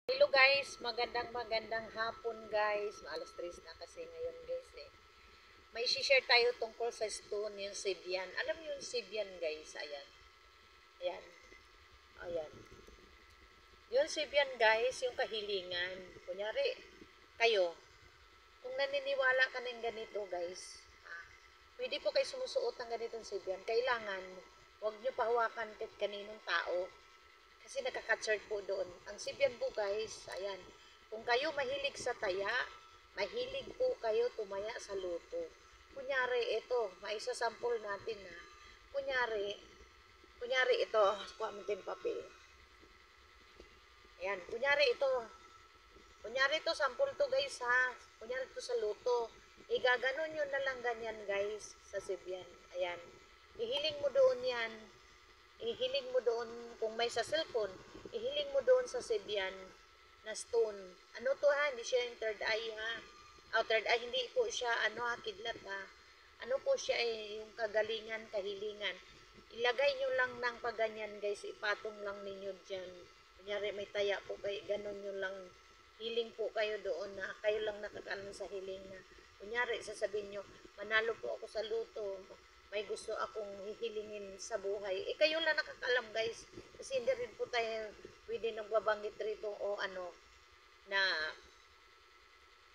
Hello guys, magandang hapon guys. Alas 3 na kasi ngayon guys eh. May share tayo tungkol sa stone, yung Sibian. Alam niyo yung Sibian guys, ayan. Ayan, ayan. Yung Sibian guys, yung kahilingan. Kunyari, kayo, kung naniniwala ka ng ganito guys, pwede po kayo sumusuot ng ganitong Sibian. Kailangan, huwag niyo pahawakan kahit kaninong tao. Kasi nakaka-chart po doon. Ang Sibian po guys, ayan. Kung kayo mahilig sa taya, mahilig po kayo tumaya sa luto. Kunyari, ito, maisasample natin na. Kunyari ito, kuha mo din papel. Ayan, kunyari ito, sample to guys ha. Kunyari ito sa luto. Igaganon nyo na lang ganyan guys sa Sibian. Ayan. Ihiling mo doon yan. Ihiling mo doon, kung may sa cellphone, ihiling mo doon sa Sibian na stone. Ano to ha? Hindi siya yung third eye ha. Third eye, hindi po siya, kidlat ha. Ano po siya yung kagalingan, kahilingan. Ilagay nyo lang ng paganyan guys, ipatong lang ninyo dyan. Kunyari may taya po kayo, ganon nyo lang. Hiling po kayo doon na, kayo lang nakakalam sa hiling na. Kunyari, sasabihin nyo, manalo po ako sa luto, may gusto akong hihilingin sa buhay. Kayo lang nakakalam guys. Kasi hindi rin po tayo pwede nagbabanggit rito o na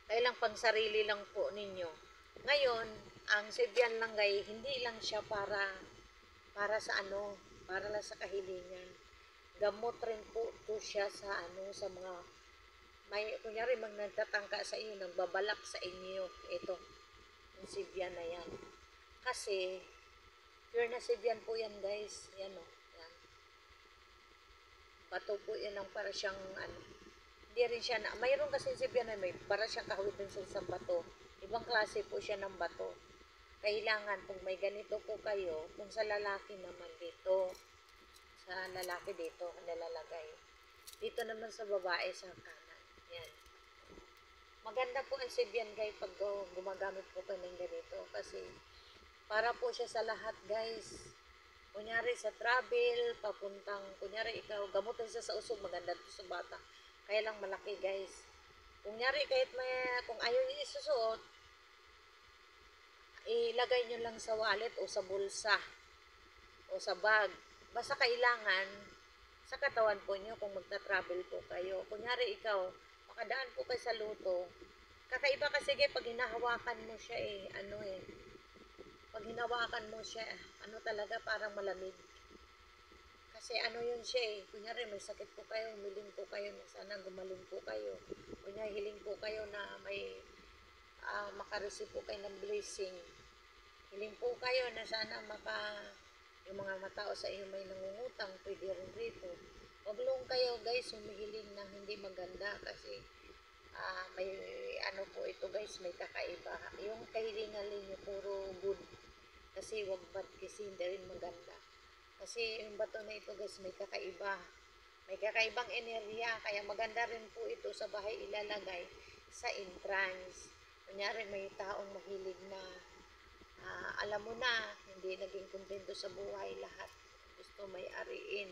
kayo lang pang sarili lang po ninyo. Ngayon, ang Sibian lang guys, hindi lang siya para sa para lang sa kahilingan. Gamot rin po to siya sa sa mga may kunyari mag nagtatangka sa inyo, nagbabalak sa inyo. Ito, yung Sibian na yan. Kasi, pure na Sibian po yan guys. Yan o. Yan. Bato po yan ang para siyang Hindi rin siya na, mayroon kasi Sibian na may para siyang kahawid din sa bato. Ibang klase po siya ng bato. Kailangan kung may ganito po kayo, kung sa lalaki naman dito, sa lalaki dito, nalalagay. Dito naman sa babae sa kanan. Yan. Maganda po ang Sibian guys pag gumagamit po kayo ng ganito kasi para po siya sa lahat guys. Kunyari sa travel, kunyari ikaw, gamutin siya sa usog, maganda to sa bata. Kaya lang malaki guys. Kunyari kung ayaw niyo isusuot, ilagay nyo lang sa wallet o sa bulsa o sa bag. Basta kailangan sa katawan po nyo kung magta-travel po kayo. Kunyari ikaw, makadaan po kayo sa luto. Kakaiba kasi pag hinahawakan mo siya pag hinawakan mo siya, talaga parang malamig. Kasi yun siya kunyari may sakit po kayo, humiling po kayo, sana gumaling po kayo. Kunyari hiling po kayo na may makareceive po kayo ng blessing. Hiling po kayo na sana yung mga matao sa inyo may nangungutang, pwede rin rito. Huwag lang kayo guys humihiling ng hindi maganda kasi may po ito guys, may kakaiba. Yung kahilingan ninyo puro good. Kasi wag bad kasi hindi rin maganda. Kasi yung bato na ito guys, may kakaiba. May kakaibang enerhiya. Kaya maganda rin po ito sa bahay ilalagay sa entrance. Kunyari may taong mahilig na alam mo na, hindi naging kontento sa buhay lahat. Gusto may ariin.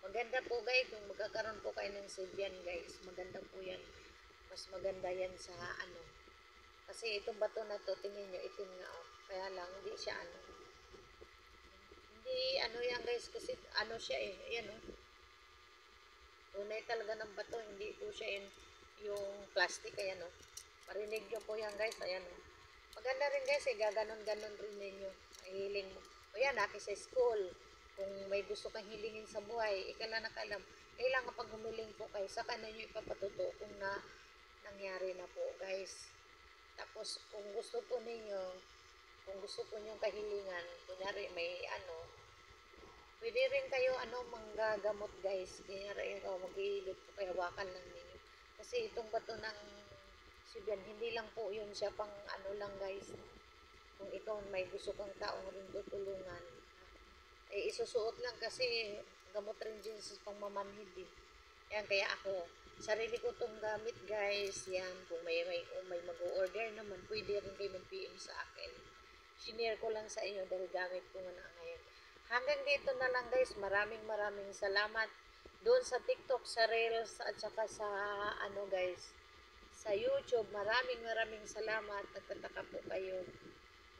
Maganda po guys, kung magkakaroon po kayo ng Sibian guys, maganda po yan. Mas maganda yan sa kasi itong bato na to, tingin nyo, itim nga kaya lang, hindi siya hindi yan guys, kasi siya ayan tunay talaga ng bato, hindi po siya yung plastic, ayan marinig nyo po yan guys, ayan maganda rin guys, gaganon-ganon rin ninyo, hiling mo, o yan, sa school, kung may gusto kang hilingin sa buhay, ikala nakalam, kailangan pag humiling po kayo, saka na nyo ipapatuto kung nangyari na po guys. Tapos kung gusto po niyong kahilingan, kunyari may pwede rin kayo manggagamot guys. Kunyari ikaw maghihilot po kayo, hawakan lang ninyo. Kasi itong bato ng Sibian, hindi lang po yun siya pang lang guys. Kung ikaw may gusto kang taong rin tutulungan, isusuot lang kasi gamot rin din sa pangmamanhid Yan, kaya ako, sarili ko tong gamit guys. Yan, kung may mag-order naman, pwede rin kayo mag-PM sa akin. Shinare ko lang sa inyo dahil gamit ko nga na ngayon. Hanggang dito na lang guys. Maraming salamat. doon sa TikTok, sa Reels, at saka sa ano guys, sa YouTube. Maraming salamat. Nagtataka po kayo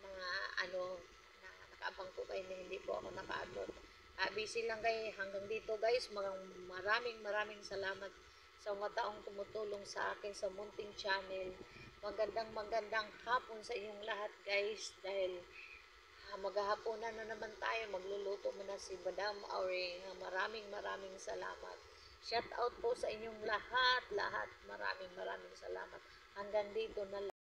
mga ano, na nakaabang po kayo na hindi po ako naka-upload. Busy lang kayo hanggang dito guys. Maraming salamat sa mga taong tumutulong sa akin sa munting channel. Magandang hapon sa inyong lahat guys, dahil maghahaponan na naman tayo. Magluluto mo na si Madam Auring. Maraming salamat. Shout out po sa inyong lahat. Maraming salamat. Hanggang dito na lang.